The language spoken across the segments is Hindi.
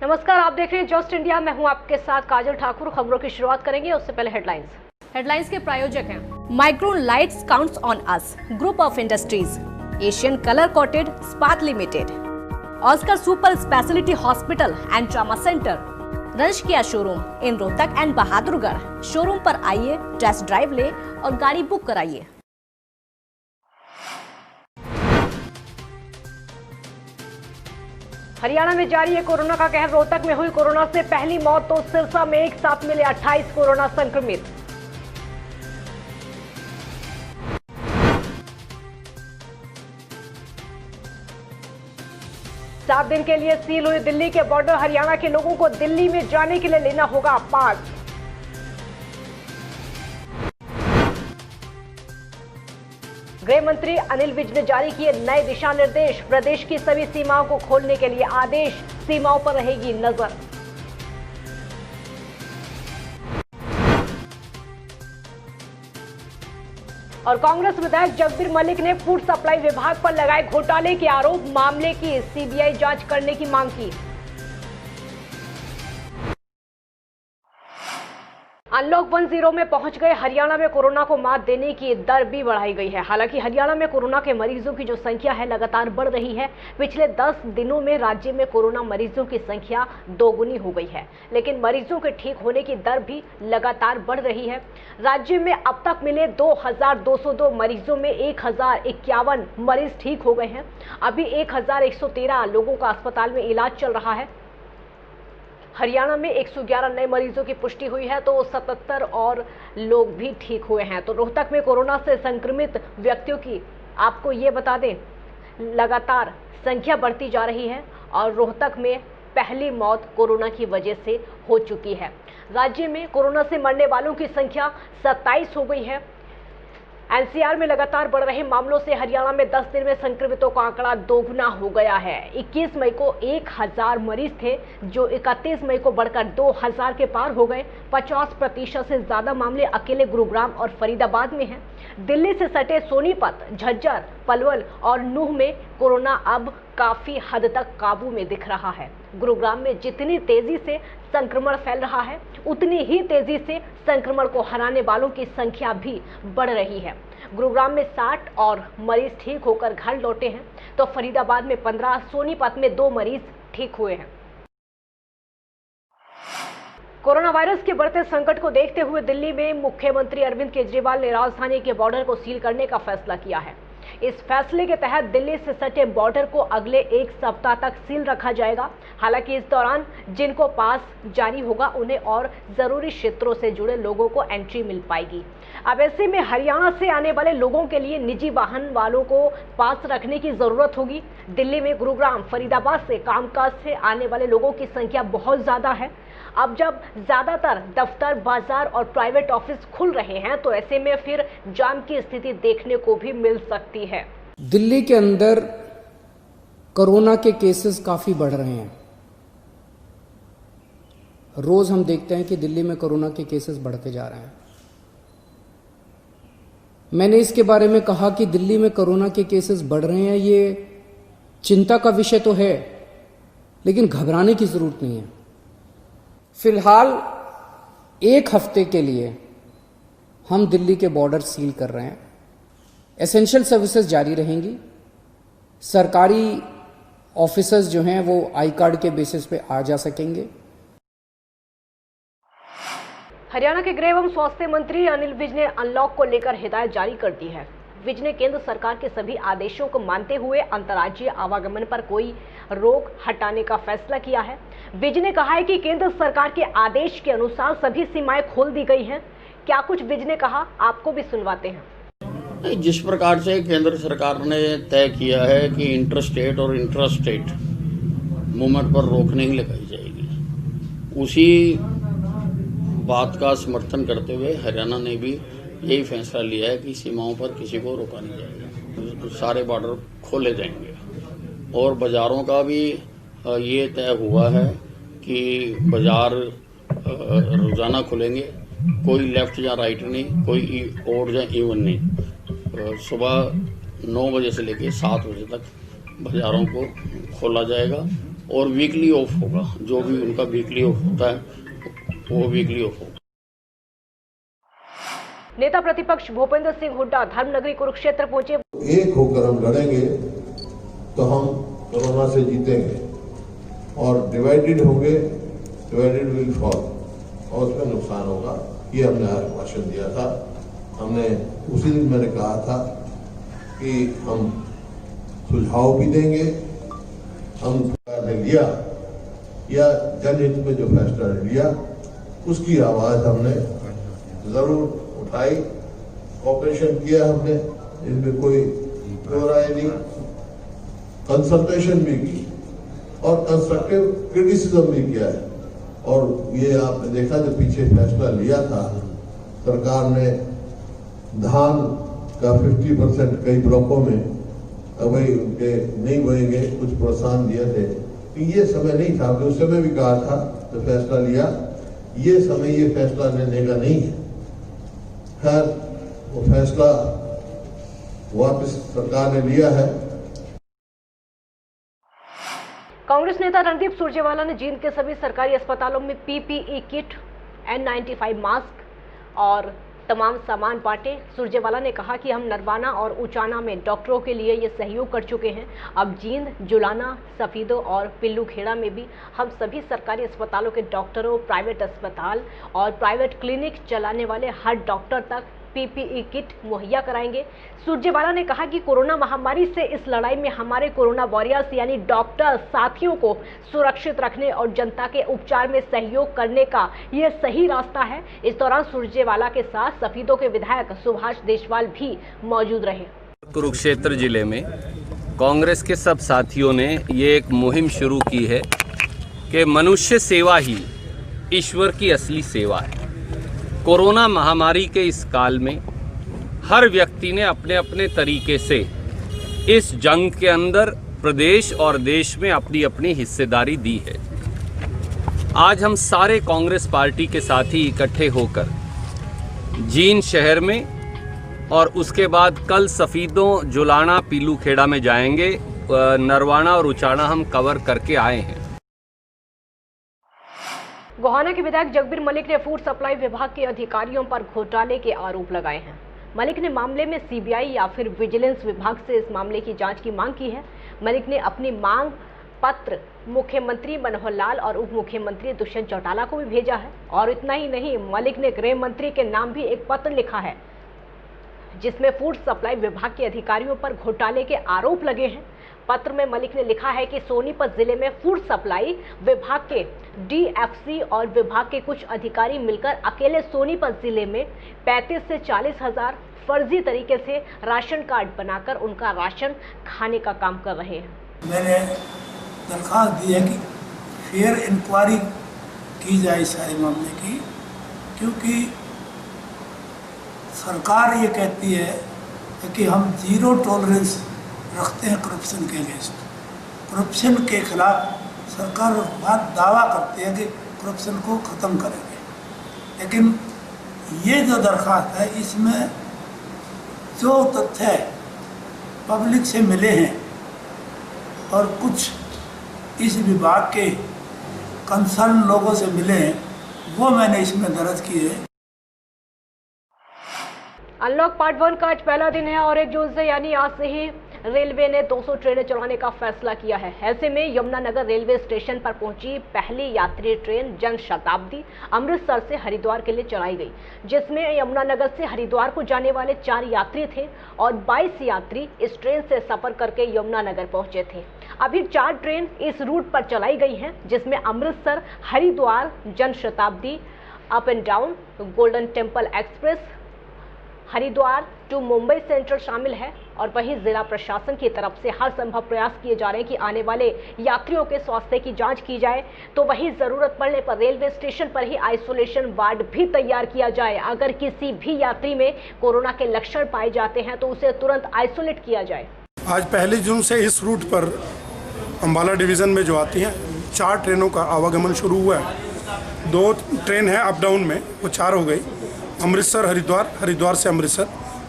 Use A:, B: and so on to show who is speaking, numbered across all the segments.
A: नमस्कार, आप देख रहे हैं जस्ट इंडिया। मैं हूं आपके साथ काजल ठाकुर। खबरों की शुरुआत करेंगे, उससे पहले हेडलाइंस के प्रायोजक हैं Micron lights counts on us, group of industries, Asian colour coated स्पात limited, Oscar super speciality hospital and trauma centre, रंश किया showroom in Rohtak and Bahadurgarh. Showroom पर आइए, टेस्ट ड्राइव ले और गाड़ी बुक कराइए। हरियाणा में जारी है कोरोना का कहर। रोहतक में हुई कोरोना से पहली मौत, तो सिरसा में एक साथ मिले 28 कोरोना संक्रमित। सात दिन के लिए सील हुई दिल्ली के बॉर्डर। हरियाणा के लोगों को दिल्ली में जाने के लिए लेना होगा पास। गृह मंत्री अनिल विज ने जारी किए नए दिशा निर्देश। प्रदेश की सभी सीमाओं को खोलने के लिए आदेश। सीमाओं पर रहेगी नजर। और कांग्रेस विधायक जगबीर मलिक ने फूड सप्लाई विभाग पर लगाए घोटाले के आरोप। मामले की सीबीआई जांच करने की मांग की। अनलॉक 1.0 में पहुंच गए हरियाणा में कोरोना को मात देने की दर भी बढ़ाई गई है। हालांकि हरियाणा में कोरोना के मरीजों की जो संख्या है लगातार बढ़ रही है। पिछले 10 दिनों में राज्य में कोरोना मरीजों की संख्या दोगुनी हो गई है, लेकिन मरीजों के ठीक होने की दर भी लगातार बढ़ रही है। राज्य में अब तक मिले 2202 मरीजों में 1051 मरीज ठीक हो गए हैं। अभी 1113 लोगों का अस्पताल में इलाज चल रहा है। हरियाणा में 111 नए मरीजों की पुष्टि हुई है, तो 77 और लोग भी ठीक हुए हैं। तो रोहतक में कोरोना से संक्रमित व्यक्तियों की आपको ये बता दें, लगातार संख्या बढ़ती जा रही है और रोहतक में पहली मौत कोरोना की वजह से हो चुकी है। राज्य में कोरोना से मरने वालों की संख्या 27 हो गई है। एनसीआर में लगातार बढ़ रहे मामलों से हरियाणा में 10 दिन में संक्रमितों का आंकड़ा दोगुना हो गया है। 21 मई को 1000 मरीज थे, जो 31 मई को बढ़कर 2000 के पार हो गए। 50% से ज्यादा मामले अकेले गुरुग्राम और फरीदाबाद में हैं। दिल्ली से सटे सोनीपत, झज्जर, पलवल और नूह में कोरोना अब काफी हद तक काबू में दिख रहा है। गुरुग्राम में जितनी तेजी से संक्रमण फैल रहा है, उतनी ही तेजी से संक्रमण को हराने वालों की संख्या भी बढ़ रही है। गुरुग्राम में 60 और मरीज ठीक होकर घर लौटे हैं, तो फरीदाबाद में 15, सोनीपत में 2 मरीज ठीक हुए हैं। कोरोना वायरस के बढ़ते संकट को देखते हुए दिल्ली में मुख्यमंत्री अरविंद केजरीवाल ने राजधानी के बॉर्डर को सील करने का फैसला किया है। इस फैसले के तहत दिल्ली से सटे बॉर्डर को अगले 1 सप्ताह तक सील रखा जाएगा। हालांकि इस दौरान जिनको पास जारी होगा, उन्हें और जरूरी क्षेत्रों से जुड़े लोगों को एंट्री मिल पाएगी। अब ऐसे में हरियाणा से आने वाले लोगों के लिए निजी वाहन वालों को पास रखने की जरूरत होगी। दिल्ली में गुरुग्राम, फरीदाबाद से कामकाज से आने वाले लोगों की संख्या बहुत ज्यादा है। अब जब ज्यादातर दफ्तर, बाजार और प्राइवेट ऑफिस खुल रहे हैं, तो ऐसे में फिर जाम की स्थिति देखने को भी मिल सकती है।
B: दिल्ली के अंदर कोरोना के केसेस काफी बढ़ रहे हैं। रोज हम देखते हैं कि दिल्ली में कोरोना के केसेस बढ़ते जा रहे हैं। मैंने इसके बारे में कहा कि दिल्ली में कोरोना के केसेस बढ़ रहे हैं, ये चिंता का विषय तो है, लेकिन घबराने की जरूरत नहीं है। फिलहाल 1 हफ्ते के लिए हम दिल्ली के बॉर्डर सील कर रहे हैं। एसेंशियल सर्विसेज जारी रहेंगी। सरकारी ऑफिसर्स जो हैं वो आई कार्ड के बेसिस पे आ जा सकेंगे।
A: हरियाणा के गृह एवं स्वास्थ्य मंत्री अनिल विज ने अनलॉक को लेकर हिदायत जारी कर दी है। विज ने केंद्र सरकार के सभी आदेशों को मानते हुए अंतर्राज्यीय आवागमन पर कोई रोक हटाने का फैसला किया है। विज ने कहा है कि केंद्र सरकार के आदेश के अनुसार सभी सीमाएं खोल दी गई हैं। क्या कुछ विज ने कहा, आपको भी सुनवाते हैं।
C: जिस प्रकार से केंद्र सरकार ने तय किया है कि इंटर स्टेट और इंट्रा स्टेट मूवमेंट पर रोक नहीं लगाई जाएगी, उसी बात का समर्थन करते हुए हरियाणा ने भी यही फैसला लिया है कि सीमाओं पर किसी को रोका नहीं जाएगा। सारे बॉर्डर खोले जाएंगे और बाजारों का भी ये तय हुआ है कि बाजार रोजाना खुलेंगे। कोई लेफ्ट या राइट नहीं, कोई ओड या इवन नहीं। सुबह 9 बजे से लेकर 7 बजे तक बाजारों को खोला जाएगा और वीकली ऑफ होगा। जो भी उनका वीकली ऑफ होता है वो वीकली ऑफ होगा।
A: नेता प्रतिपक्ष भूपेंद्र सिंह हुड्डा धर्मनगरी कुरुक्षेत्र पहुंचे।
D: एक होकर हम लड़ेंगे तो हम कोरोना से जीतेंगे, और डिवाइडेड होंगे, डिवाइडेड विल फॉल, और उसमें नुकसान होगा। ये हमने आश्वासन दिया था। हमने उसी दिन मैंने कहा था कि हम सुझाव भी देंगे। हम सरकार ने लिया या जनहित में जो फैसला लिया उसकी आवाज हमने जरूर उठाई, कोऑपरेशन किया हमने, इसमें कोई राय नहीं, कंसल्टेशन भी की और कंस्ट्रक्टिव क्रिटिसिज्म भी किया है। और ये आपने देखा जो पीछे फैसला लिया था सरकार ने, धान का 50% कई ब्लॉकों में अभी उनके नहीं बोएंगे, कुछ प्रोत्साहन दिए थे। तो ये समय नहीं था, उस समय भी कहा था तो फैसला लिया, ये समय ये फैसला लेने का नहीं है। खैर वो फैसला वापस सरकार ने लिया है।
A: कांग्रेस नेता रणदीप सुरजेवाला ने जींद के सभी सरकारी अस्पतालों में पीपीई किट, N95 मास्क और तमाम सामान बांटे। सुरजेवाला ने कहा कि हम नरवाना और उचाना में डॉक्टरों के लिए ये सहयोग कर चुके हैं। अब जींद, जुलाना, सफीदो और पिल्लूखेड़ा में भी हम सभी सरकारी अस्पतालों के डॉक्टरों, प्राइवेट अस्पताल और प्राइवेट क्लिनिक चलाने वाले हर डॉक्टर तक पीपीई किट मुहैया कराएंगे। सुरजेवाला ने कहा कि कोरोना महामारी से इस लड़ाई में हमारे कोरोना वॉरियर्स यानी डॉक्टर साथियों को सुरक्षित रखने और जनता के उपचार में सहयोग करने का यह सही रास्ता है। इस दौरान सुरजेवाला के साथ सफीदों के विधायक सुभाष देशवाल भी मौजूद रहे।
E: कुरुक्षेत्र जिले में कांग्रेस के सब साथियों ने ये एक मुहिम शुरू की है कि मनुष्य सेवा ही ईश्वर की असली सेवा है। कोरोना महामारी के इस काल में हर व्यक्ति ने अपने अपने तरीके से इस जंग के अंदर प्रदेश और देश में अपनी अपनी हिस्सेदारी दी है। आज हम सारे कांग्रेस पार्टी के साथी इकट्ठे होकर जींद शहर में और उसके बाद कल सफीदों, जुलाना, पिल्लूखेड़ा में जाएंगे। नरवाना और उचाना हम कवर करके आए हैं।
A: गोहाना के विधायक जगबीर मलिक ने फूड सप्लाई विभाग के अधिकारियों पर घोटाले के आरोप लगाए हैं। मलिक ने मामले में सीबीआई या फिर विजिलेंस विभाग से इस मामले की जांच की मांग की है। मलिक ने अपनी मांग पत्र मुख्यमंत्री मनोहर लाल और उप मुख्यमंत्री दुष्यंत चौटाला को भी भेजा है। और इतना ही नहीं, मलिक ने गृह मंत्री के नाम भी एक पत्र लिखा है जिसमें फूड सप्लाई विभाग के अधिकारियों पर घोटाले के आरोप लगे हैं। पत्र में मलिक ने लिखा है कि सोनीपत जिले में फूड सप्लाई विभाग के डीएफसी और विभाग के कुछ अधिकारी मिलकर अकेले सोनीपत जिले में 35 से 40 हजार फर्जी तरीके से राशन कार्ड बनाकर उनका राशन खाने का काम कर रहे हैं।
F: मैंने दरख्वास्त दी है कि फेयर इंक्वायरी की जाए सारे मामले की, क्योंकि सरकार ये कहती है कि हम जीरो टॉलरेंस रखते हैं करप्शन के अगेंस्ट। करप्शन के खिलाफ सरकार बात दावा करती है कि करप्शन को ख़त्म करेंगे, लेकिन ये जो दरख्वास्त है इसमें जो तथ्य पब्लिक से मिले हैं और कुछ इस विभाग के कंसर्न लोगों से मिले हैं वो मैंने इसमें दर्ज किए हैं।
A: अनलॉक पार्ट 1 का आज पहला दिन है और 1 जून से यानी आज से ही रेलवे ने 200 ट्रेनें चलाने का फैसला किया है। ऐसे में यमुनानगर रेलवे स्टेशन पर पहुंची पहली यात्री ट्रेन जन शताब्दी अमृतसर से हरिद्वार के लिए चलाई गई, जिसमें यमुनानगर से हरिद्वार को जाने वाले 4 यात्री थे और 22 यात्री इस ट्रेन से सफर करके यमुनानगर पहुंचे थे। अभी 4 ट्रेन इस रूट पर चलाई गई हैं, जिसमें Amritsar Haridwar Jan Shatabdi, up and down, Golden Temple Express, Haridwar to Mumbai Central शामिल है। और वहीं जिला प्रशासन की तरफ से हर संभव प्रयास किए जा रहे हैं कि आने वाले यात्रियों के स्वास्थ्य की जांच की जाए, तो वहीं जरूरत पड़ने पर रेलवे स्टेशन पर ही आइसोलेशन वार्ड भी तैयार किया जाए। अगर किसी भी यात्री में कोरोना के लक्षण पाए जाते हैं तो उसे तुरंत आइसोलेट किया जाए।
G: आज 1 जून से इस रूट पर अम्बाला डिवीज़न में जो आती हैं 4 ट्रेनों का आवागमन शुरू हुआ है। 2 ट्रेन है अप डाउन में, वो 4 हो गई। अमृतसर हरिद्वार, हरिद्वार से अमृतसर,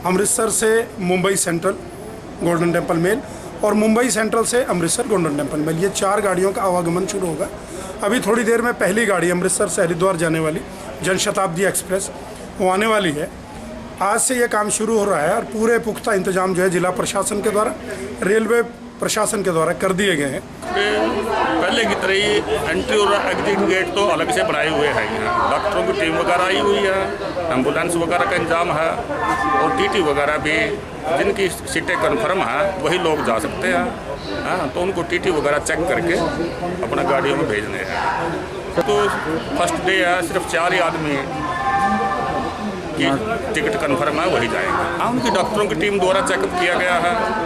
G: अमृतसर से Mumbai Central Golden Temple Mail और मुंबई सेंट्रल से अमृतसर गोल्डन टेम्पल मेल, ये 4 गाड़ियों का आवागमन शुरू होगा। अभी थोड़ी देर में पहली गाड़ी अमृतसर से हरिद्वार जाने वाली जनशताब्दी एक्सप्रेस वो आने वाली है। आज से ये काम शुरू हो रहा है और पूरे पुख्ता इंतजाम जो है जिला प्रशासन के द्वारा, रेलवे प्रशासन के द्वारा कर दिए गए हैं।
H: पहले की तरह ही एंट्री और एग्जिट गेट तो अलग से बनाए हुए हैं। यहाँ डॉक्टरों की टीम वगैरह आई हुई है, एम्बुलेंस वगैरह का इंतजाम है और टीटी वगैरह भी, जिनकी सीटें कन्फर्म हैं वही लोग जा सकते हैं। हाँ, तो उनको टीटी वगैरह चेक करके अपना गाड़ियों में भेजने हैं। तो फर्स्ट डे है, सिर्फ 4 ही आदमी की टिकट कन्फर्म है वही जाएंगे। हाँ, उनकी डॉक्टरों की टीम द्वारा चेकअप किया गया है।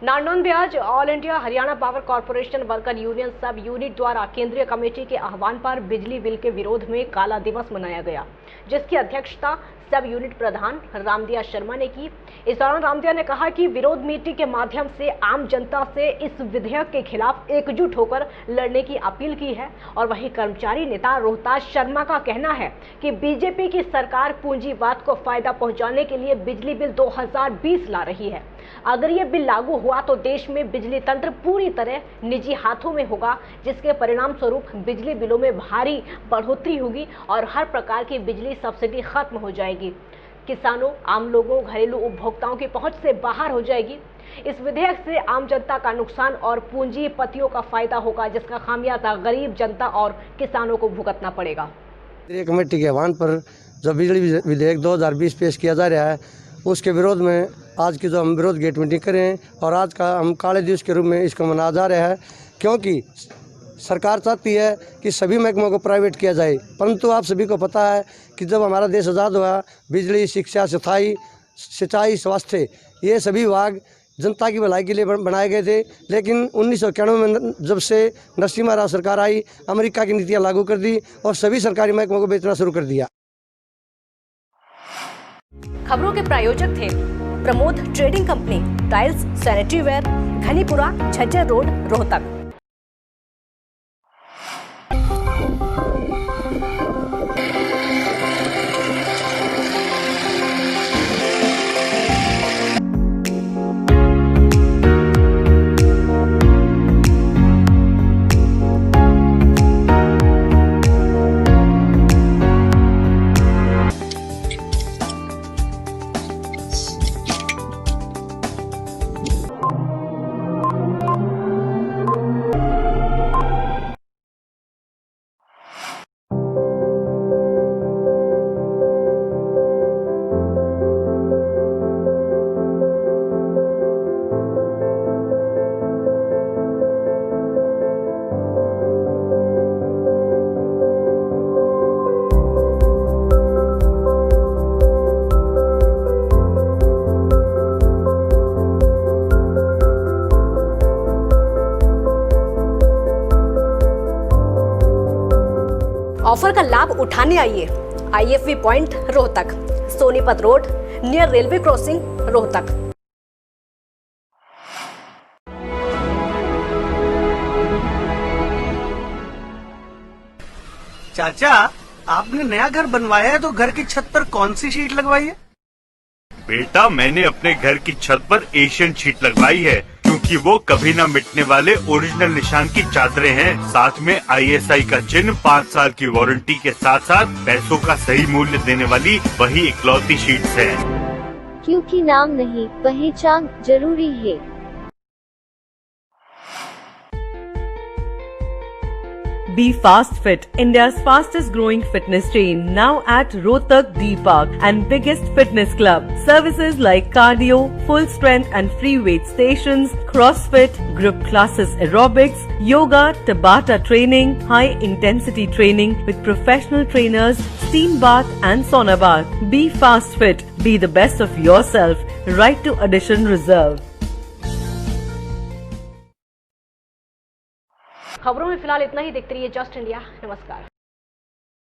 A: नारनौंद में आज all India Haryana power corporation worker union सब यूनिट द्वारा केंद्रीय कमेटी के आह्वान पर बिजली बिल के विरोध में काला दिवस मनाया गया, जिसकी अध्यक्षता सब यूनिट प्रधान रामदिया शर्मा ने की। इस दौरान रामदिया ने कहा कि विरोध मीटिंग के माध्यम से आम जनता से इस विधेयक के खिलाफ एकजुट होकर लड़ने की अपील की है। और वहीं कर्मचारी नेता रोहतास शर्मा का कहना है कि बीजेपी की सरकार पूंजीवाद को फायदा पहुंचाने के लिए बिजली बिल 2020 ला रही है। अगर ये बिल लागू हुआ तो देश में बिजली तंत्र पूरी तरह निजी हाथों में होगा, जिसके परिणाम स्वरूप बिजली बिलों में भारी बढ़ोतरी होगी और हर प्रकार की बिजली सब्सिडी खत्म हो जाएगी। किसानों, आम लोगों, घरेलू उपभोक्ताओं की पहुंच से बाहर हो जाएगी। इस विधेयक से आम जनता का नुकसान और पूंजीपतियों का फायदा होगा, जिसका खामियाजा गरीब जनता और किसानों को भुगतना पड़ेगा।
I: कमेटी के आह्वान पर जो बिजली विधेयक 2020 पेश किया जा रहा है, उसके विरोध में आज की जो हम विरोध गेट मीटिंग करें और आज का हम काले दिवस के रूप में इसको मनाया जा रहा है, क्योंकि सरकार चाहती है कि सभी महकमों को प्राइवेट किया जाए। परंतु आप सभी को पता है कि जब हमारा देश आज़ाद हुआ, बिजली, शिक्षा, सफाई, सिंचाई, स्वास्थ्य, ये सभी विभाग जनता की भलाई के लिए बनाए गए थे। लेकिन 1991 में जब से नरसिम्हा राव सरकार आई, अमेरिका की नीतियाँ लागू कर दी और सभी सरकारी महकमों को बेचना शुरू कर दिया।
A: खबरों के प्रायोजक थे Pramod trading company, tiles, sanitary ware, Ghanipura, Jhajjar road, Rohtak. Offer का लाभ उठाने आइए IFV point Rohtak, Sonipat road near railway crossing Rohtak.
J: चाचा, आपने नया घर बनवाया है तो घर की छत पर कौन सी शीट लगवाई है?
K: बेटा, मैंने अपने घर की छत पर एशियन शीट लगवाई है, क्योंकि वो कभी न मिटने वाले ओरिजिनल निशान की चादरें हैं। साथ में ISI का चिन्ह, 5 साल की वारंटी के साथ साथ पैसों का सही मूल्य देने वाली वही इकलौती शीट्स हैं।
L: क्योंकि नाम नहीं, पहचान जरूरी है।
M: Be Fast Fit, India's fastest growing fitness chain, now at Rohtak D Park and biggest fitness club. Services like cardio, full strength and free weight stations, CrossFit, group classes, aerobics, yoga, Tabata training, high intensity training with professional trainers, steam bath and sauna bath. Be Fast Fit, be the best of yourself. Right to addition reserve.
A: खबरों में फिलहाल इतना ही। देखते रहिए जस्ट इंडिया। नमस्कार।